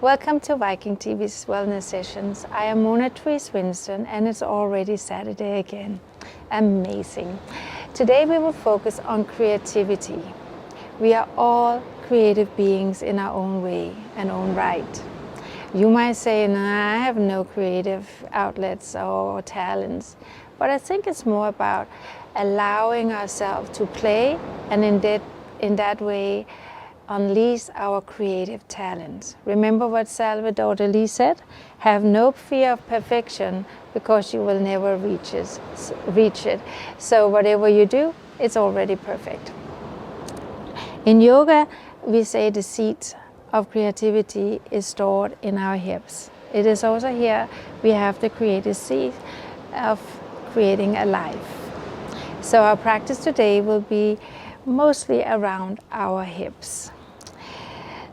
Welcome to Viking.TV's Wellness Sessions. I am Mona Therese and it's already Saturday again. Amazing. Today we will focus on creativity. We are all creative beings in our own way and own right. You might say, nah, I have no creative outlets or talents, but I think it's more about allowing ourselves to play and in that way unleash our creative talents. Remember what Salvador Dali said? Have no fear of perfection because you will never reach it. So whatever you do, it's already perfect. In yoga, we say the seed of creativity is stored in our hips. It is also here we have the creative seed of creating a life. So our practice today will be mostly around our hips.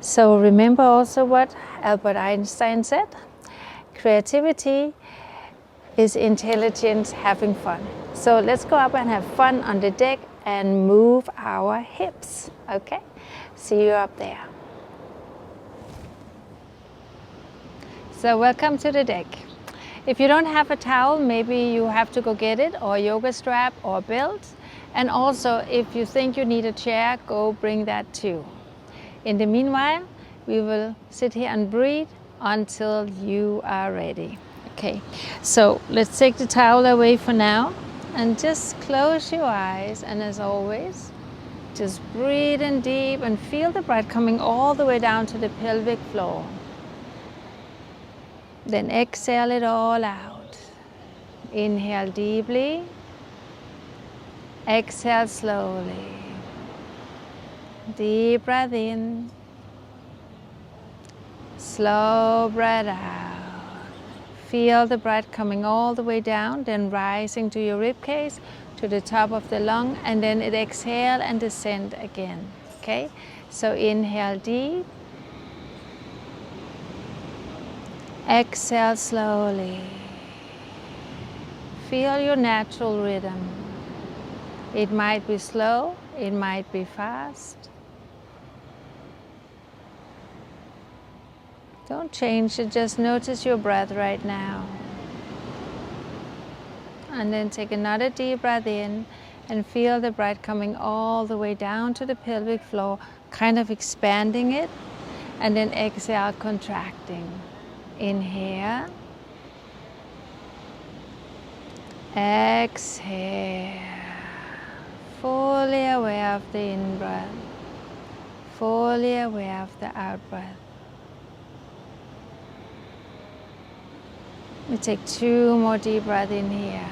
So remember also what Albert Einstein said, creativity is intelligence having fun. So let's go up and have fun on the deck and move our hips, okay? See you up there. So welcome to the deck. If you don't have a towel, maybe you have to go get it, or a yoga strap or a belt. And also, if you think you need a chair, go bring that too. In the meanwhile, we will sit here and breathe until you are ready. Okay, so let's take the towel away for now and just close your eyes. And as always, just breathe in deep and feel the breath coming all the way down to the pelvic floor. Then exhale it all out. Inhale deeply. Exhale slowly. Deep breath in. Slow breath out. Feel the breath coming all the way down, then rising to your rib cage, to the top of the lung, and then it exhale and descend again. Okay? So inhale deep. Exhale slowly. Feel your natural rhythm. It might be slow, it might be fast. Don't change it, just notice your breath right now. And then take another deep breath in and feel the breath coming all the way down to the pelvic floor, kind of expanding it. And then exhale, contracting. Inhale. Exhale. Fully aware of the in-breath. Fully aware of the out-breath. We take 2 more deep breaths in here.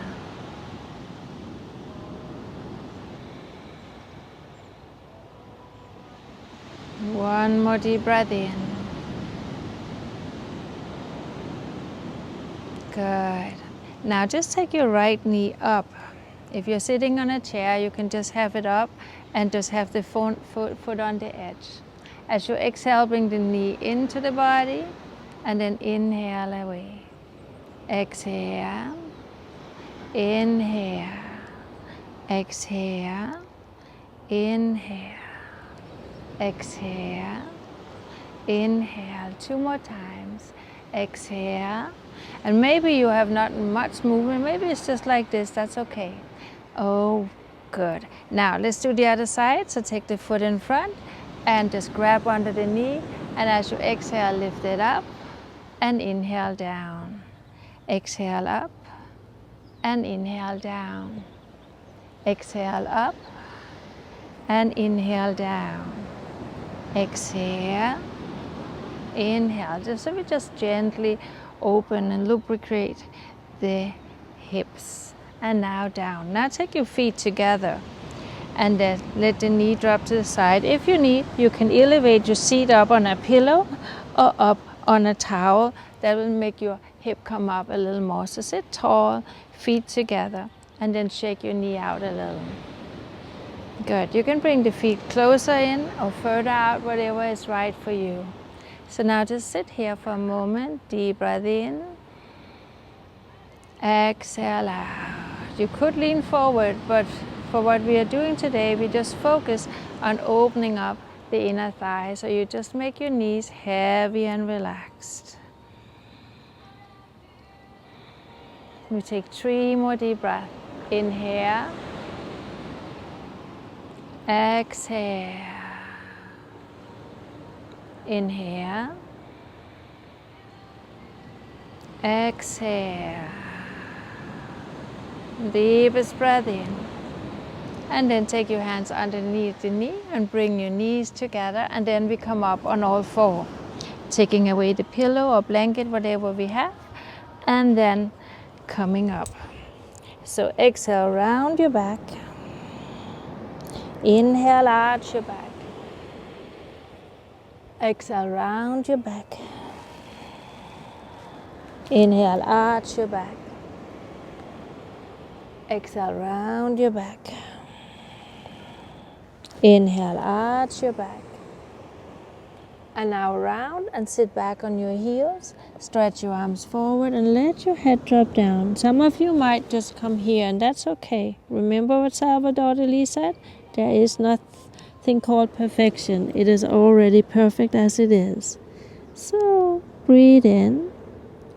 One more deep breath in. Good. Now just take your right knee up. If you're sitting on a chair, you can just have it up and just have the foot on the edge. As you exhale, bring the knee into the body and then inhale away. Exhale. Inhale. Exhale. Inhale. Exhale. Inhale. 2 more times. Exhale. And maybe you have not much movement. Maybe it's just like this. That's okay. Oh, good. Now let's do the other side. So take the foot in front and just grab under the knee. And as you exhale, lift it up and inhale down. Exhale up and inhale down. Exhale up and inhale down. Exhale. Inhale. So we just gently open and lubricate the hips. And now down. Now take your feet together and then let the knee drop to the side. If you need, you can elevate your seat up on a pillow or up on a towel. That will make your hip come up a little more. So sit tall, feet together, and then shake your knee out a little. Good. You can bring the feet closer in or further out, whatever is right for you. So now just sit here for a moment. Deep breath in. Exhale out. You could lean forward, but for what we are doing today, we just focus on opening up the inner thigh. So you just make your knees heavy and relaxed. We take 3 more deep breaths. Inhale. Exhale. Inhale. Exhale. Deepest breath in. And then take your hands underneath the knee and bring your knees together, and then we come up on all 4, taking away the pillow or blanket, whatever we have, and then coming up. So exhale, round your back. Inhale, arch your back. Exhale, round your back. Inhale, arch your back. Exhale, round your back. Inhale, arch your back. And now round and sit back on your heels. Stretch your arms forward and let your head drop down. Some of you might just come here, and that's okay. Remember what Salvador Dali said? There is nothing called perfection. It is already perfect as it is. So breathe in,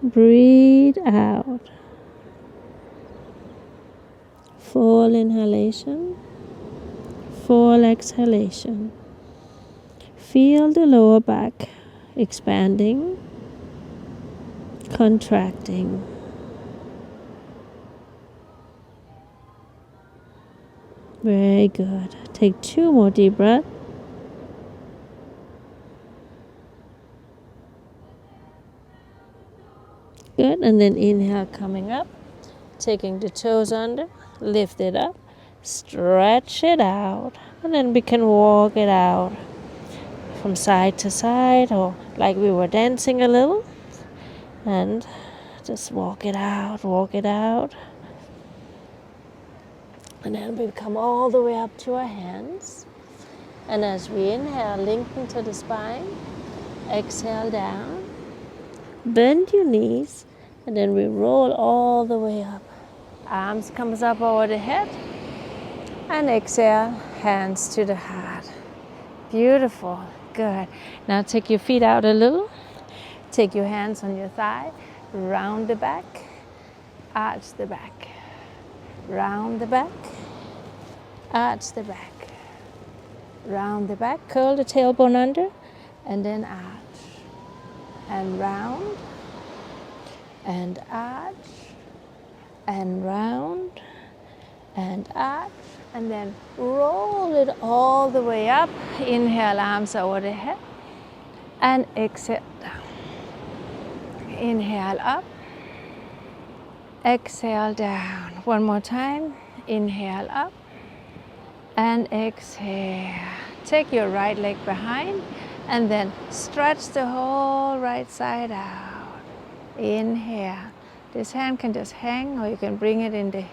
breathe out. Full inhalation, full exhalation. Feel the lower back expanding, contracting. Very good. Take 2 more deep breaths. Good. And then inhale, coming up, taking the toes under, lift it up, stretch it out, and then we can walk it out from side to side, or like we were dancing a little, and just walk it out, walk it out. And then we come all the way up to our hands. And as we inhale, lengthen to the spine. Exhale down. Bend your knees. And then we roll all the way up. Arms comes up over the head. And exhale, hands to the heart. Beautiful. Good. Now take your feet out a little. Take your hands on your thigh. Round the back. Arch the back. Round the back. Arch the back. Round the back. Curl the tailbone under. And then arch. And round. And arch. And round. And arch. And then roll it all the way up. Inhale, arms over the head. And exhale down. Inhale up. Exhale down. One more time. Inhale up. And exhale. Take your right leg behind. And then stretch the whole right side out. Inhale. This hand can just hang, or you can bring it in the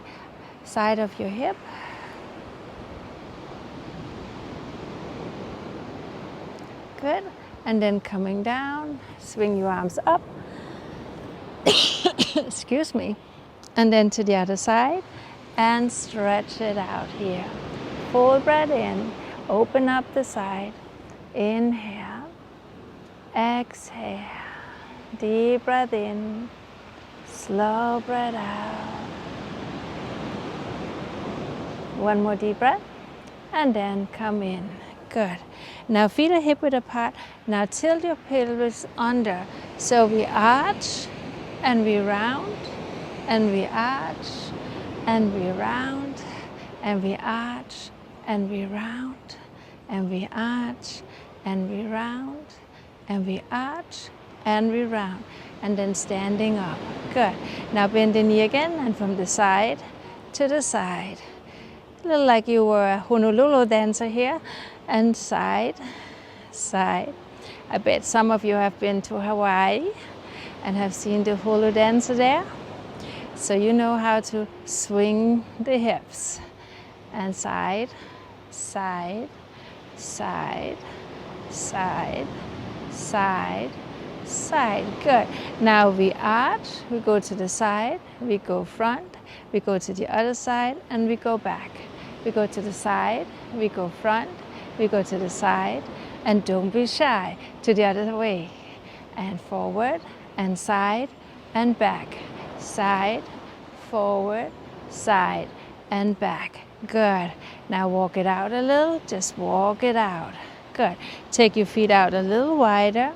side of your hip. Good. And then coming down, swing your arms up. Excuse me. And then to the other side, and stretch it out here. Full breath in. Open up the side. Inhale. Exhale. Deep breath in. Slow breath out. One more deep breath. And then come in. Good. Now feet are hip width apart. Now tilt your pelvis under. So we arch and we round and we arch and we round and we arch and we round and we arch and we round and we arch and we round, and then standing up. Good. Now bend the knee again, and from the side to the side. A little like you were a Honolulu dancer here. And side, side. I bet some of you have been to Hawaii and have seen the hula dancer there. So you know how to swing the hips. And side, side, side, side, side, side. Good. Now we arch, we go to the side, we go front, we go to the other side, and we go back. We go to the side, we go front, we go to the side, And don't be shy. To the other way. And forward and side and back. Side, forward, side and back. Good. Now walk it out a little. Just walk it out. Good. Take your feet out a little wider.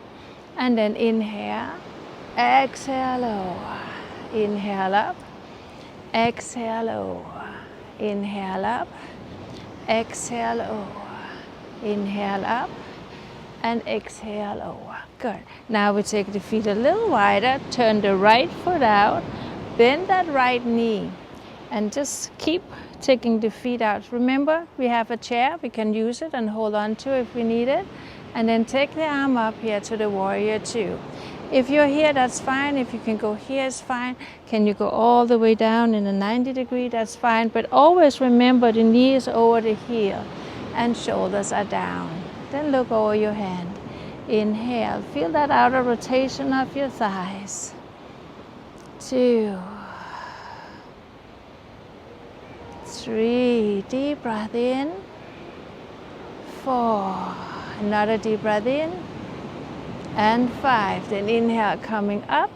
And then inhale. Exhale lower. Inhale up. Exhale over. Inhale up. Exhale over. Inhale up. And exhale over. Good. Now we take the feet a little wider. Turn the right foot out. Bend that right knee. And just keep taking the feet out. Remember, we have a chair. We can use it and hold on to it if we need it. And then take the arm up here to the warrior two. If you're here, that's fine. If you can go here, it's fine. Can you go all the way down in a 90 degree? That's fine. But always remember the knee is over the heel and shoulders are down. Then look over your hand. Inhale. Feel that outer rotation of your thighs. 2, 3. Deep breath in. 4. Another deep breath in. And 5. Then inhale, coming up.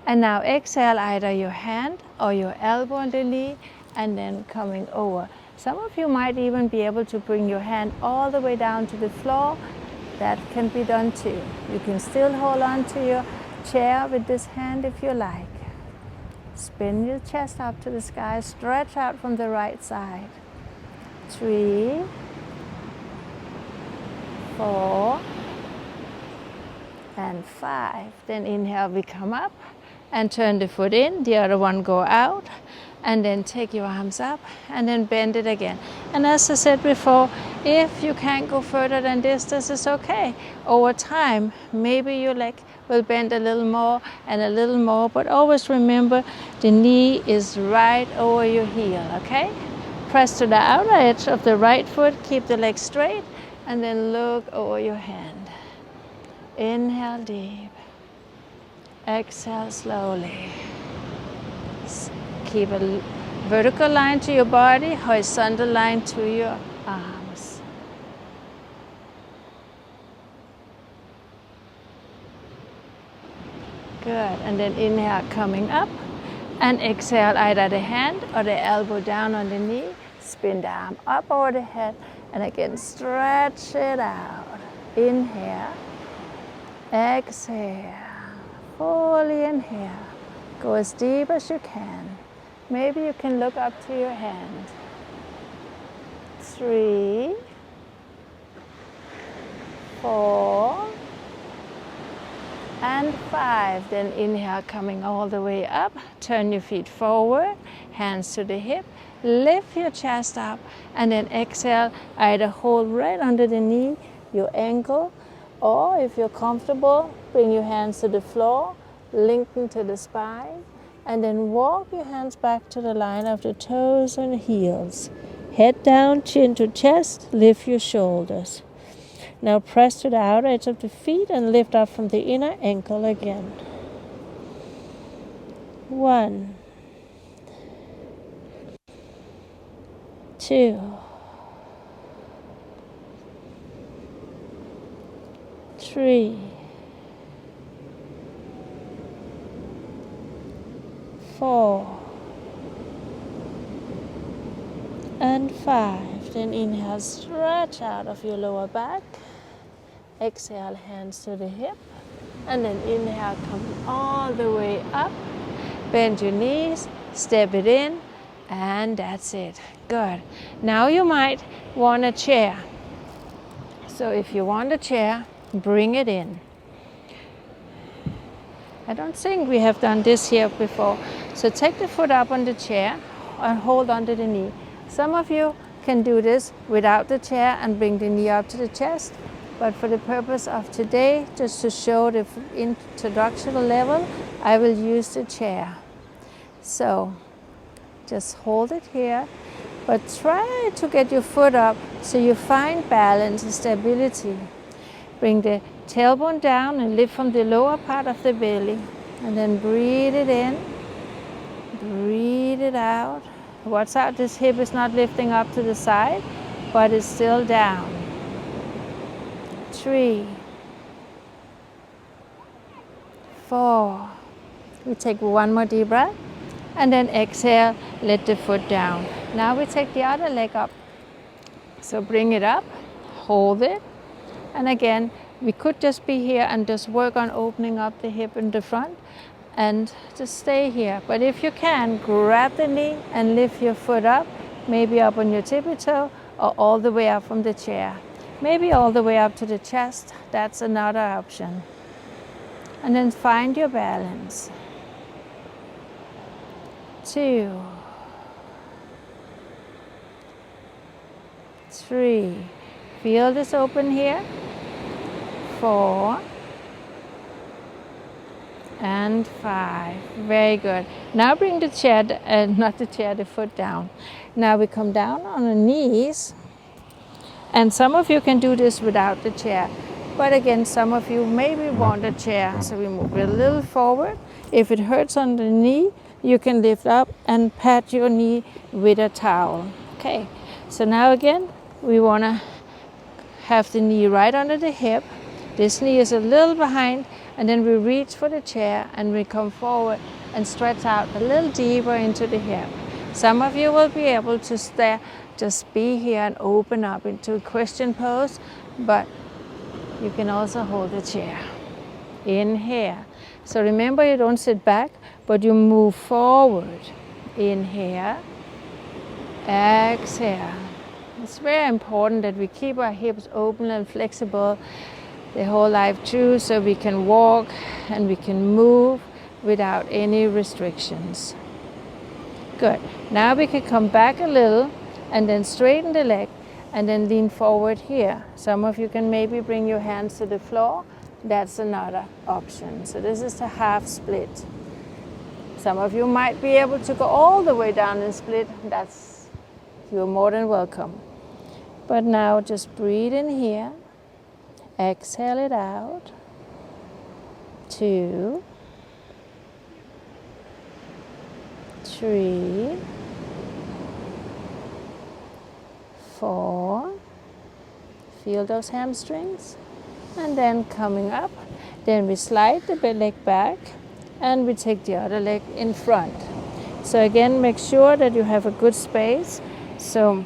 And now exhale either your hand or your elbow on the knee and then coming over. Some of you might even be able to bring your hand all the way down to the floor. That can be done too. You can still hold on to your chair with this hand if you like. Spin your chest up to the sky. Stretch out from the right side. 3, 4, and 5. Then inhale, we come up and turn the foot in. The other one go out. And then take your arms up and then bend it again. And as I said before, if you can't go further than this is okay. Over time, maybe your leg will bend a little more and a little more, but always remember the knee is right over your heel, okay? Press to the outer edge of the right foot, keep the leg straight, and then look over your hand. Inhale deep. Exhale slowly. Keep a vertical line to your body, horizontal line to your arms. Good. And then inhale, coming up. And exhale, either the hand or the elbow down on the knee. Spin the arm up over the head. And again, stretch it out. Inhale. Exhale. Fully inhale. Go as deep as you can. Maybe you can look up to your hand. 3, 4, and 5. Then inhale, coming all the way up. Turn your feet forward, hands to the hip. Lift your chest up, and then exhale. Either hold right under the knee, your ankle, or if you're comfortable, bring your hands to the floor, lengthen to the spine. And then walk your hands back to the line of the toes and heels. Head down, chin to chest, lift your shoulders. Now press to the outer edge of the feet and lift up from the inner ankle again. 1, 2, 3, 4, and 5. Then inhale, stretch out of your lower back. Exhale, hands to the hip. And then inhale, come all the way up. Bend your knees, step it in, and that's it. Good. Now you might want a chair. So if you want a chair, bring it in. I don't think we have done this here before. So take the foot up on the chair and hold onto the knee. Some of you can do this without the chair and bring the knee up to the chest. But for the purpose of today, just to show the introductory level, I will use the chair. So just hold it here, but try to get your foot up so you find balance and stability. Bring the tailbone down and lift from the lower part of the belly. And then breathe it in, breathe it out. Watch out, this hip is not lifting up to the side, but it's still down. 3, 4. We take one more deep breath and then exhale, let the foot down. Now we take the other leg up. So bring it up, hold it, and again, we could just be here and just work on opening up the hip in the front and just stay here. But if you can, grab the knee and lift your foot up, maybe up on your tippy toe or all the way up from the chair. Maybe all the way up to the chest, that's another option. And then find your balance. 2, 3. Feel this open here. 4 and 5. Very good. Now bring the chair, the foot down. Now we come down on the knees. And some of you can do this without the chair. But again, some of you maybe want a chair. So we move a little forward. If it hurts on the knee, you can lift up and pat your knee with a towel. Okay, so now again, we want to have the knee right under the hip. This knee is a little behind, and then we reach for the chair and we come forward and stretch out a little deeper into the hip. Some of you will be able to just be here and open up into a question pose, but you can also hold the chair. Inhale. So remember, you don't sit back, but you move forward. Inhale. Exhale. It's very important that we keep our hips open and flexible the whole life through, so we can walk and we can move without any restrictions. Good. Now we can come back a little and then straighten the leg and then lean forward here. Some of you can maybe bring your hands to the floor. That's another option. So this is a half split. Some of you might be able to go all the way down and split. You're more than welcome. But now just breathe in here. Exhale it out. 2, 3, 4. Feel those hamstrings. And then coming up, then we slide the leg back and we take the other leg in front. So again, make sure that you have a good space. So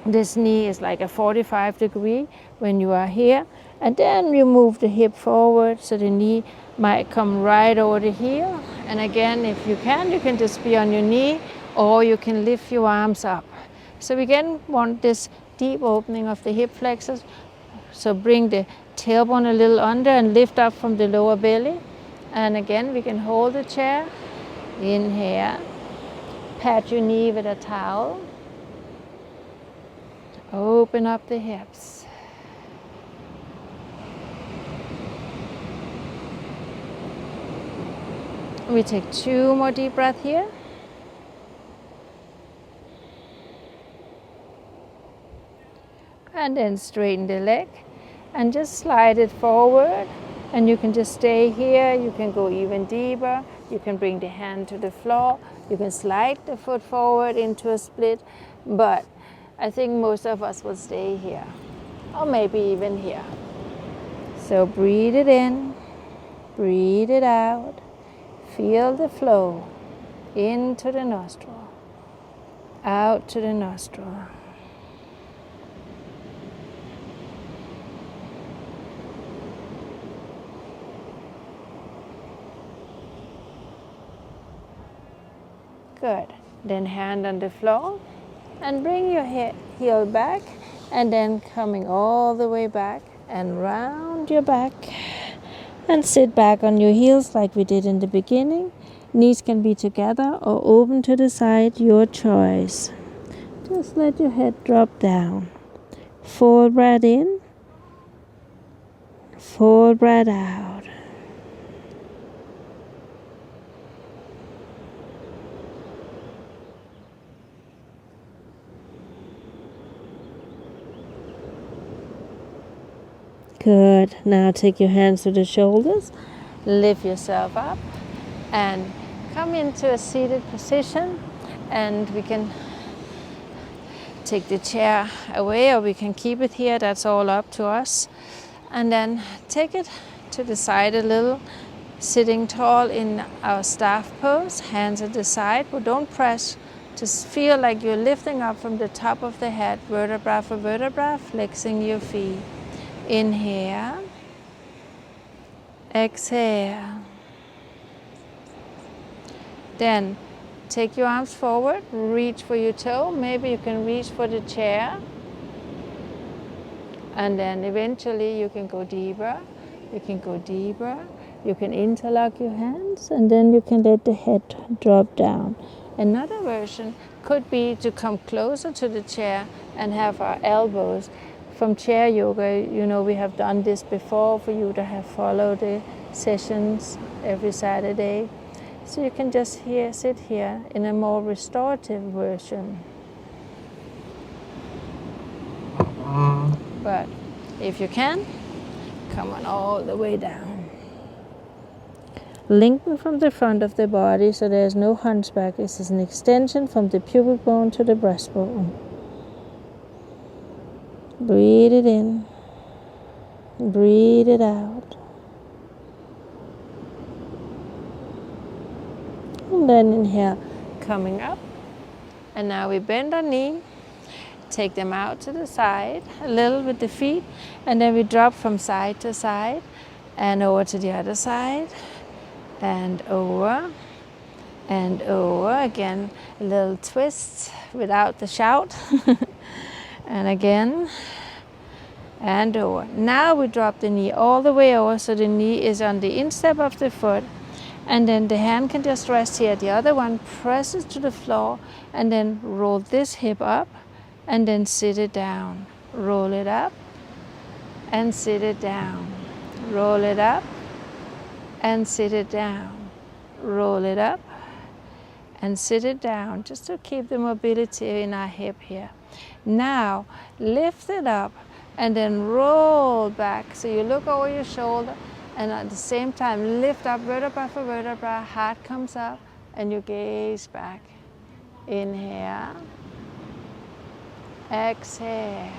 this knee is like a 45 degree when you are here. And then you move the hip forward so the knee might come right over the heel. And again, if you can just be on your knee, or you can lift your arms up. So we again want this deep opening of the hip flexors. So bring the tailbone a little under and lift up from the lower belly. And again, we can hold the chair. Inhale. Pat your knee with a towel. Open up the hips. We take 2 more deep breaths here. And then straighten the leg and just slide it forward. And you can just stay here. You can go even deeper. You can bring the hand to the floor. You can slide the foot forward into a split. But I think most of us will stay here, or maybe even here. So breathe it in, breathe it out. Feel the flow into the nostril, out to the nostril. Good. Then hand on the floor and bring your heel back, and then coming all the way back and round your back. And sit back on your heels like we did in the beginning. Knees can be together or open to the side, your choice. Just let your head drop down. Full breath in, full breath out. Good. Now take your hands to the shoulders, lift yourself up, and come into a seated position. And we can take the chair away, or we can keep it here. That's all up to us. And then take it to the side a little, sitting tall in our staff pose, hands at the side, but don't press. Just feel like you're lifting up from the top of the head, vertebra for vertebra, flexing your feet. Inhale, exhale. Then take your arms forward, reach for your toe. Maybe you can reach for the chair. And then eventually you can go deeper. You can go deeper. You can interlock your hands, and then you can let the head drop down. Another version could be to come closer to the chair and have our elbows. From chair yoga, you know, we have done this before for you to have followed the sessions every Saturday. So you can just sit here in a more restorative version. But if you can, come on all the way down. Lengthen from the front of the body so there's no hunchback. This is an extension from the pubic bone to the breastbone. Breathe it in. Breathe it out. And then inhale, coming up. And now we bend our knee. Take them out to the side a little with the feet, and then we drop from side to side and over to the other side and over again, a little twist without the shout. And again and over. Now we drop the knee all the way over so the knee is on the instep of the foot, and then the hand can just rest here. The other one presses to the floor, and then roll this hip up and then sit it down. Roll it up and sit it down. Roll it up and sit it down. Roll it up and sit it down, just to keep the mobility in our hip here. Now lift it up and then roll back. So you look over your shoulder, and at the same time lift up vertebra for vertebra, heart comes up, and you gaze back. Inhale. Exhale.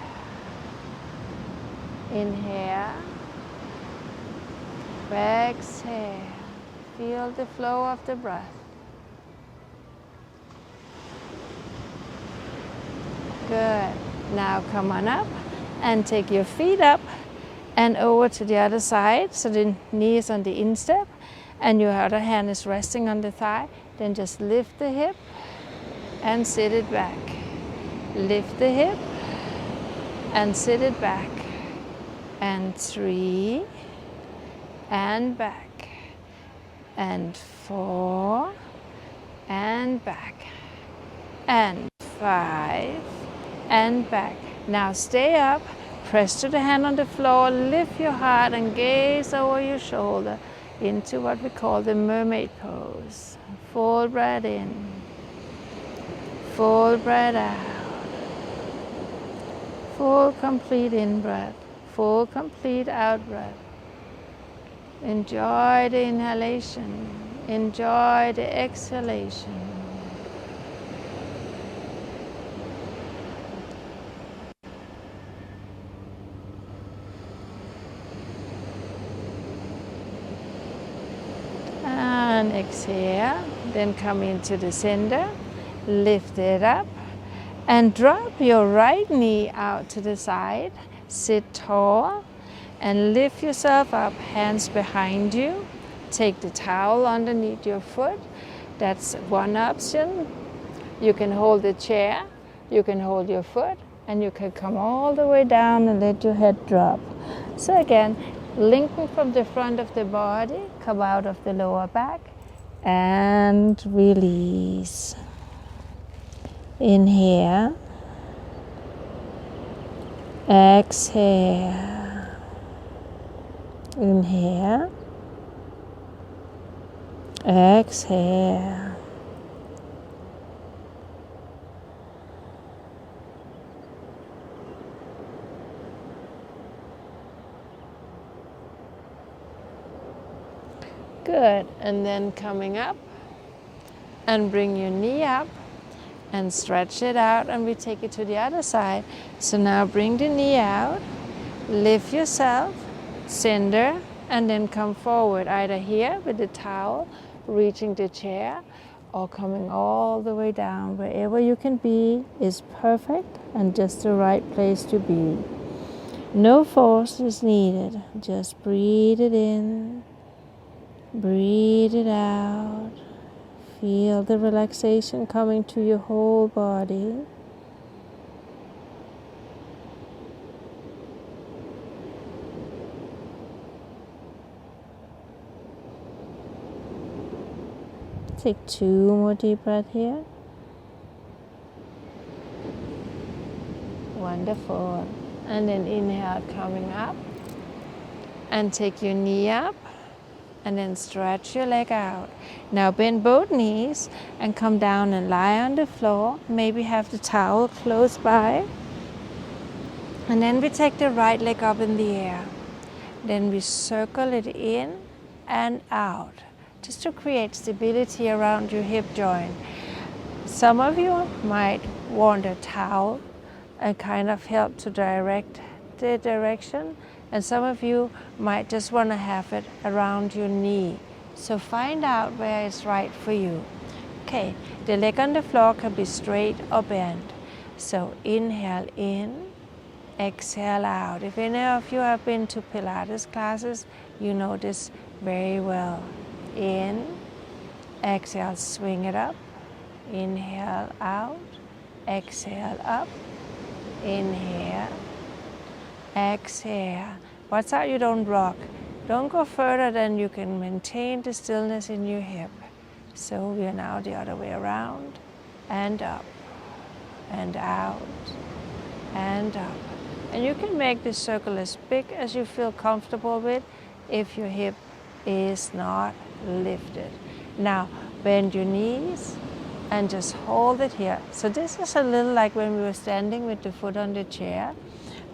Inhale. Exhale. Feel the flow of the breath. Good. Now come on up and take your feet up and over to the other side. So the knee is on the instep and your other hand is resting on the thigh. Then just lift the hip and sit it back. Lift the hip and sit it back. And 3 and back. And 4 and back. And 5 and back. Now stay up, press to the hand on the floor, lift your heart and gaze over your shoulder into what we call the mermaid pose. Full breath in, full breath out. Full complete in-breath, full complete out-breath. Enjoy the inhalation, enjoy the exhalation. And exhale, then come into the center, lift it up. And drop your right knee out to the side, sit tall, and lift yourself up, hands behind you. Take the towel underneath your foot. That's one option. You can hold the chair, you can hold your foot, and you can come all the way down and let your head drop. So again, lengthen from the front of the body, come out of the lower back, and release. Inhale, exhale, inhale, exhale. Good, and then coming up and bring your knee up and stretch it out, and we take it to the other side. So now bring the knee out, lift yourself, center, and then come forward, either here with the towel, reaching the chair, or coming all the way down. Wherever you can be is perfect and just the right place to be. No force is needed. Just breathe it in, breathe it out. Feel the relaxation coming to your whole body. Take 2 more deep breaths here. Wonderful. And then inhale, coming up. And take your knee up. And then stretch your leg out. Now bend both knees and come down and lie on the floor. Maybe have the towel close by. And then we take the right leg up in the air. Then we circle it in and out, just to create stability around your hip joint. Some of you might want a towel and kind of help to direct the direction, and some of you might just want to have it around your knee. So find out where it's right for you. Okay, the leg on the floor can be straight or bent. So inhale in, exhale out. If any of you have been to Pilates classes, you know this very well. In, exhale, swing it up. Inhale out, exhale up. Inhale, exhale. Watch out you don't rock. Don't go further than you can maintain the stillness in your hip. So we are now the other way around, and up, and out, and up. And you can make this circle as big as you feel comfortable with if your hip is not lifted. Now bend your knees and just hold it here. So this is a little like when we were standing with the foot on the chair,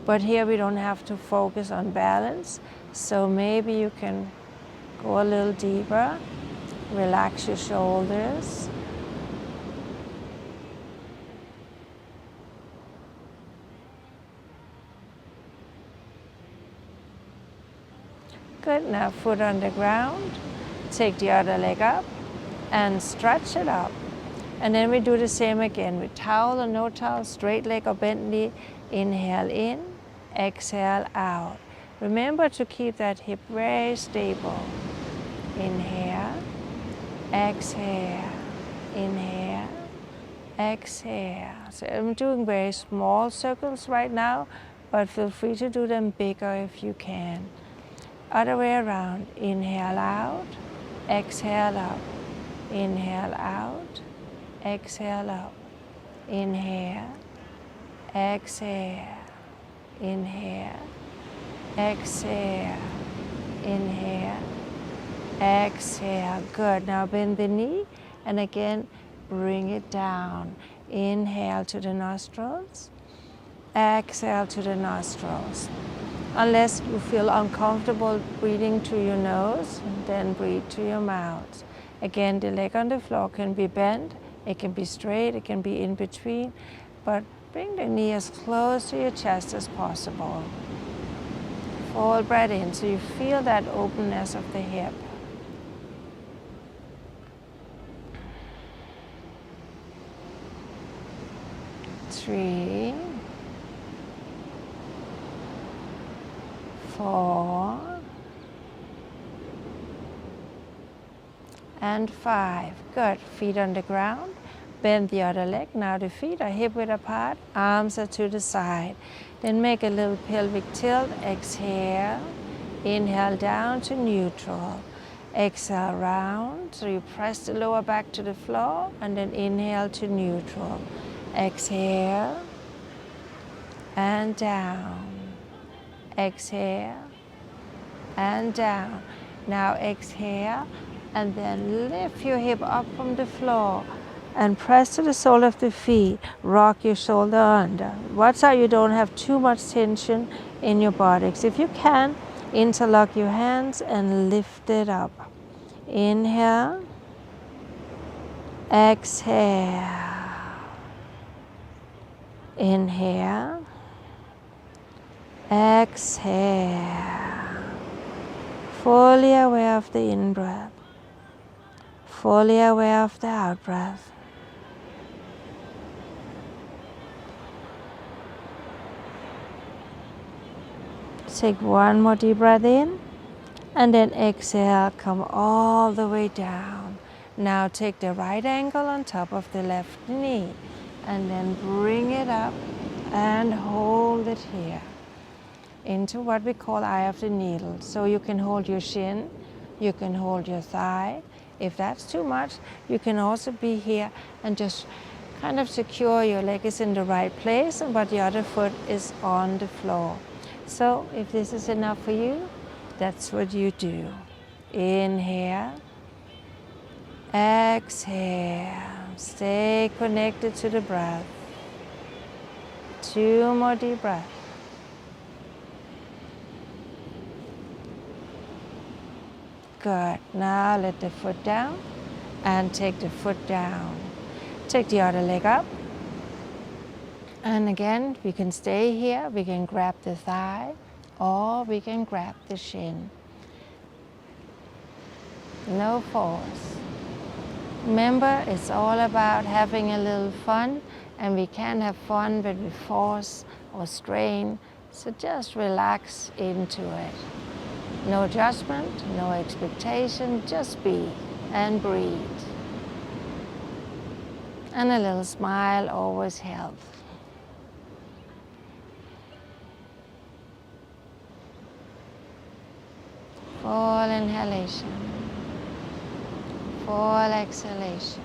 but here we don't have to focus on balance. So maybe you can go a little deeper, relax your shoulders. Good, now foot on the ground, take the other leg up and stretch it up. And then we do the same again with towel or no towel, straight leg or bent knee. Inhale in, exhale out. Remember to keep that hip very stable. Inhale, exhale, inhale, exhale. So I'm doing very small circles right now, but feel free to do them bigger if you can. Other way around. Inhale out, exhale up. Inhale out, exhale up. Inhale, exhale, inhale, exhale, inhale, exhale. Good. Now bend the knee and again bring it down. Inhale to the nostrils, exhale to the nostrils. Unless you feel uncomfortable breathing to your nose, then breathe to your mouth. Again, the leg on the floor can be bent, it can be straight, it can be in between, but bring the knee as close to your chest as possible. Full breath in, so you feel that openness of the hip. Three, 4, and 5. Good. Feet on the ground. Bend the other leg. Now the feet are hip width apart. Arms are to the side. Then make a little pelvic tilt. Exhale. Inhale down to neutral. Exhale round. So you press the lower back to the floor and then inhale to neutral. Exhale and down. Exhale and down. Now exhale and then lift your hip up from the floor and press to the sole of the feet. Rock your shoulder under. Watch out you don't have too much tension in your buttocks. If you can, interlock your hands and lift it up. Inhale, exhale, inhale, exhale, fully aware of the in-breath, fully aware of the out-breath. Take one more deep breath in, and then exhale, come all the way down. Now take the right ankle on top of the left knee, and then bring it up and hold it here into what we call eye of the needle. So you can hold your shin, you can hold your thigh. If that's too much, you can also be here and just kind of secure your leg is in the right place, but the other foot is on the floor. So if this is enough for you, that's what you do. Inhale, exhale, stay connected to the breath. 2 more deep breaths. Good. Now let the foot down and take the foot down. Take the other leg up. And again, we can stay here. We can grab the thigh or we can grab the shin. No force. Remember, it's all about having a little fun, and we can't have fun when we force or strain. So just relax into it. No judgment, no expectation, just be and breathe. And a little smile always helps. Full inhalation, full exhalation.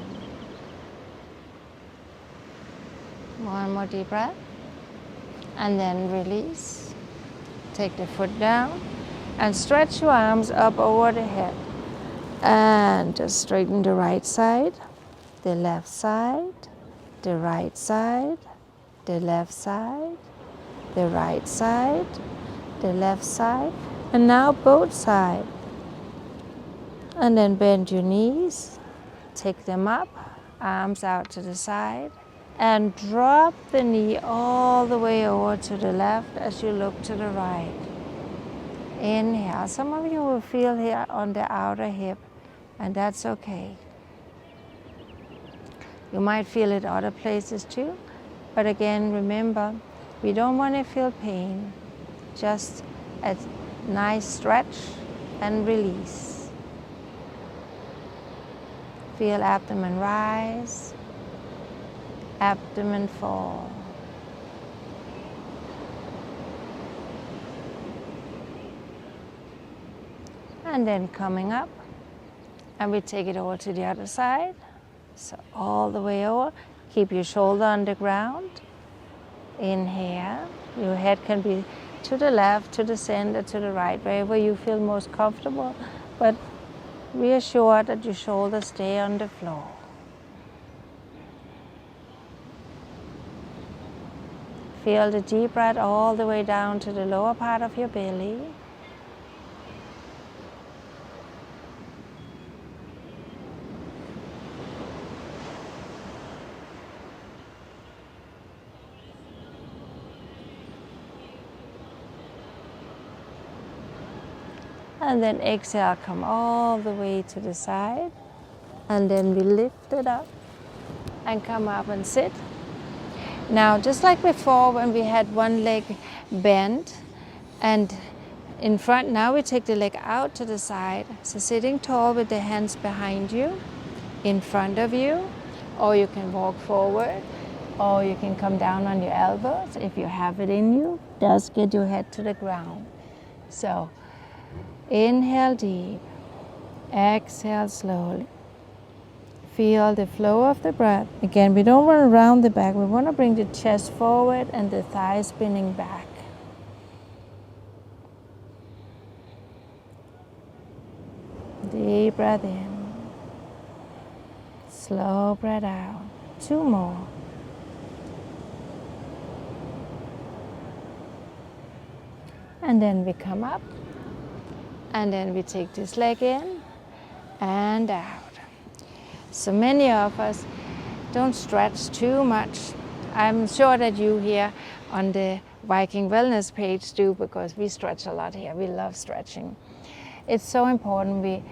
One more deep breath, and then release. Take the foot down and stretch your arms up over the head. And just straighten the right side, the left side, the right side, the left side, the right side, the left side, and now both sides. And then bend your knees, take them up, arms out to the side, and drop the knee all the way over to the left as you look to the right. Inhale. Some of you will feel here on the outer hip, and that's okay. You might feel it other places too, but again, remember, we don't want to feel pain, just a nice stretch and release. Feel abdomen rise, abdomen fall. And then coming up, and we take it over to the other side. So all the way over, keep your shoulder on the ground. Inhale, your head can be to the left, to the center, to the right, wherever you feel most comfortable, but reassure that your shoulders stay on the floor. Feel the deep breath all the way down to the lower part of your belly. And then exhale, come all the way to the side. And then we lift it up and come up and sit. Now, just like before when we had one leg bent and in front, now we take the leg out to the side. So sitting tall with the hands behind you, in front of you, or you can walk forward, or you can come down on your elbows if you have it in you. Just get your head to the ground. So, inhale deep, exhale slowly. Feel the flow of the breath. Again, we don't want to round the back. We want to bring the chest forward and the thighs spinning back. Deep breath in. Slow breath out. 2 more. And then we come up. And then we take this leg in and out. So many of us don't stretch too much. I'm sure that you here on the Viking Wellness page do, because we stretch a lot here. We love stretching. It's so important we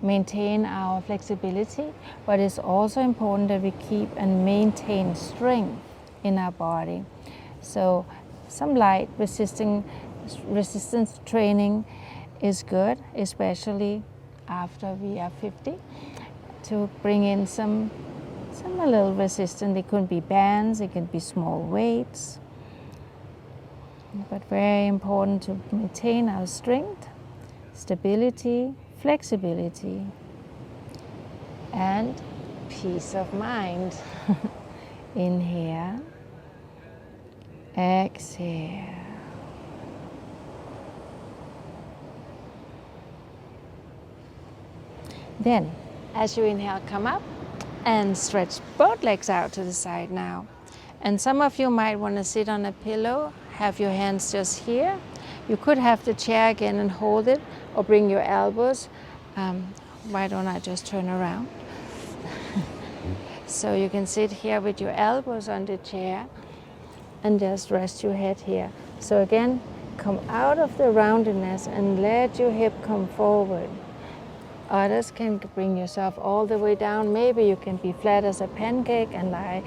maintain our flexibility, but it's also important that we keep and maintain strength in our body. So some light resistance training is good, especially after we are 50, to bring in some a little resistance. It could be bands, it can be small weights, but very important to maintain our strength, stability, flexibility, and peace of mind. Inhale, exhale. Then, as you inhale, come up and stretch both legs out to the side now. And some of you might want to sit on a pillow, have your hands just here. You could have the chair again and hold it, or bring your elbows. Why don't I just turn around? So you can sit here with your elbows on the chair and just rest your head here. So again, come out of the roundedness and let your hip come forward. Others can bring yourself all the way down. Maybe you can be flat as a pancake and lie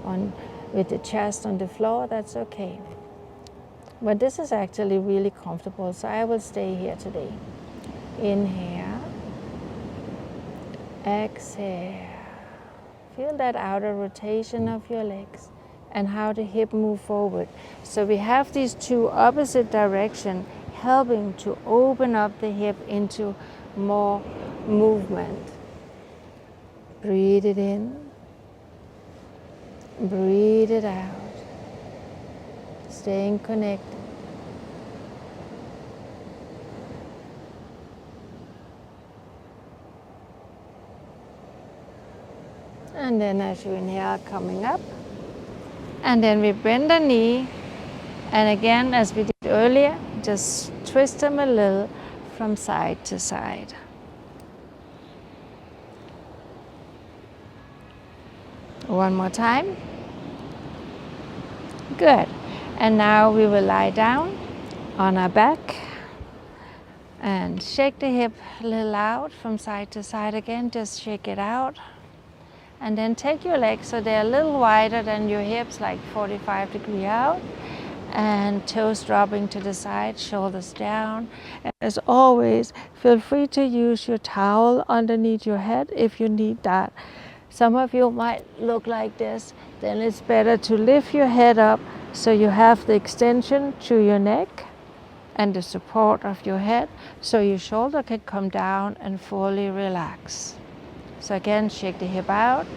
on with the chest on the floor. That's okay. But this is actually really comfortable, so I will stay here today. Inhale, exhale. Feel that outer rotation of your legs and how the hip move forward. So we have these two opposite directions helping to open up the hip into more movement. Breathe it in, breathe it out, staying connected. And then as you inhale, coming up, and then we bend the knee, and again, as we did earlier, just twist them a little from side to side. One more time. Good. And now we will lie down on our back and shake the hip a little out from side to side again. Just shake it out. And then take your legs so they're a little wider than your hips, like 45 degrees out. And toes dropping to the side, shoulders down. And as always, feel free to use your towel underneath your head if you need that. Some of you might look like this. Then it's better to lift your head up so you have the extension to your neck and the support of your head, so your shoulder can come down and fully relax. So again, shake the hip out,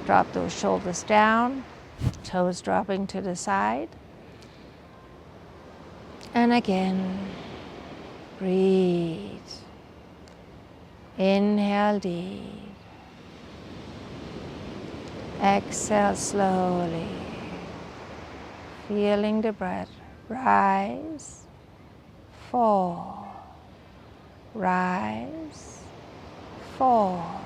drop those shoulders down, toes dropping to the side. And again, breathe. Inhale deep. Exhale slowly. Feeling the breath rise, fall, rise, fall.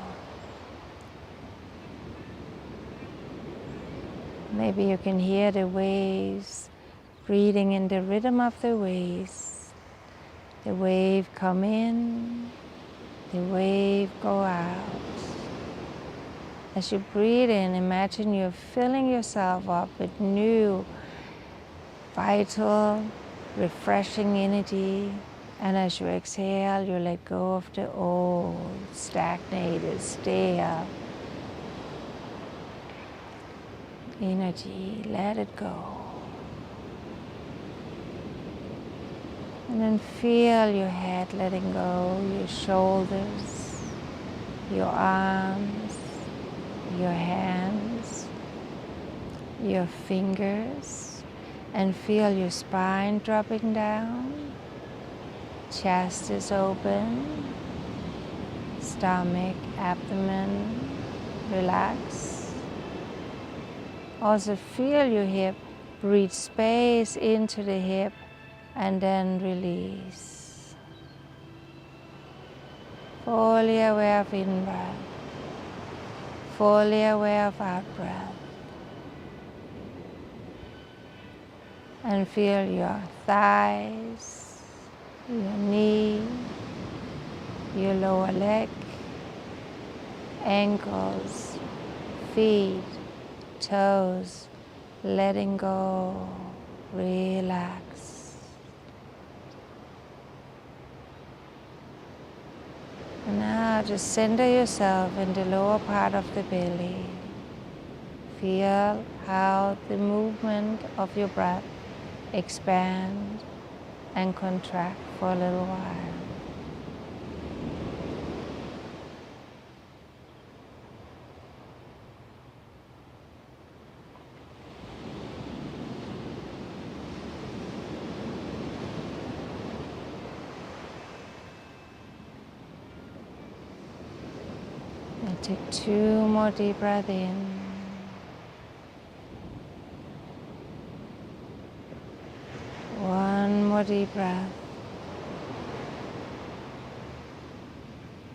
Maybe you can hear the waves, breathing in the rhythm of the waves. The wave come in, the wave go out. As you breathe in, imagine you're filling yourself up with new, vital, refreshing energy. And as you exhale, you let go of the old, stagnated, stale energy. Let it go. And then feel your head letting go, your shoulders, your arms, your hands, your fingers, and feel your spine dropping down. Chest is open, stomach, abdomen, relax. Also feel your hip, breathe space into the hip and then release. Fully aware of in-breath, fully aware of out-breath. And feel your thighs, your knee, your lower leg, ankles, feet, toes, letting go, relax. And now just center yourself in the lower part of the belly. Feel how the movement of your breath expand and contract for a little while. And take 2 more deep breaths in. One more deep breath.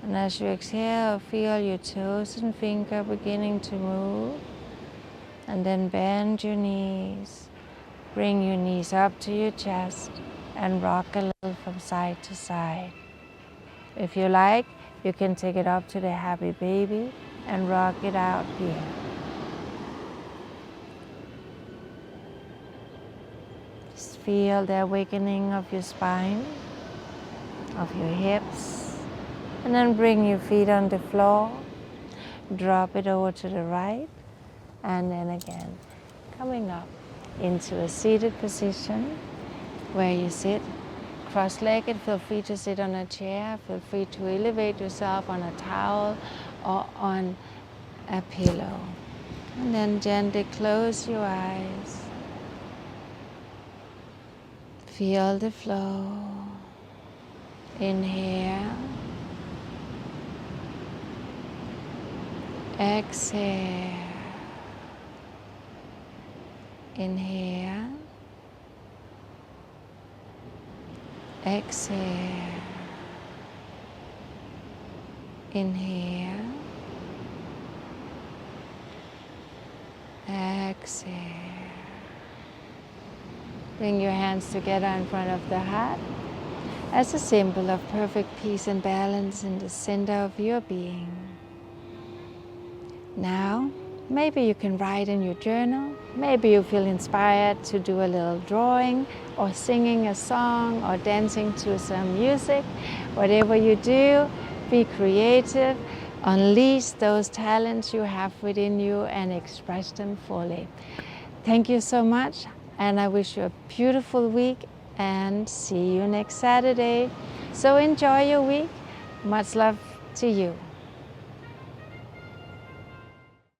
And as you exhale, feel your toes and fingers beginning to move. And then bend your knees. Bring your knees up to your chest and rock a little from side to side. If you like, you can take it up to the happy baby and rock it out here. Just feel the awakening of your spine, of your hips, and then bring your feet on the floor. Drop it over to the right, and then again, coming up into a seated position where you sit cross-legged. Feel free to sit on a chair. Feel free to elevate yourself on a towel or on a pillow. And then gently close your eyes. Feel the flow. Inhale. Exhale. Inhale. Exhale. Inhale. Exhale. Bring your hands together in front of the heart as a symbol of perfect peace and balance in the center of your being. Now, maybe you can write in your journal. Maybe you feel inspired to do a little drawing or singing a song or dancing to some music. Whatever you do, be creative. Unleash those talents you have within you and express them fully. Thank you so much, and I wish you a beautiful week and see you next Saturday. So enjoy your week. Much love to you.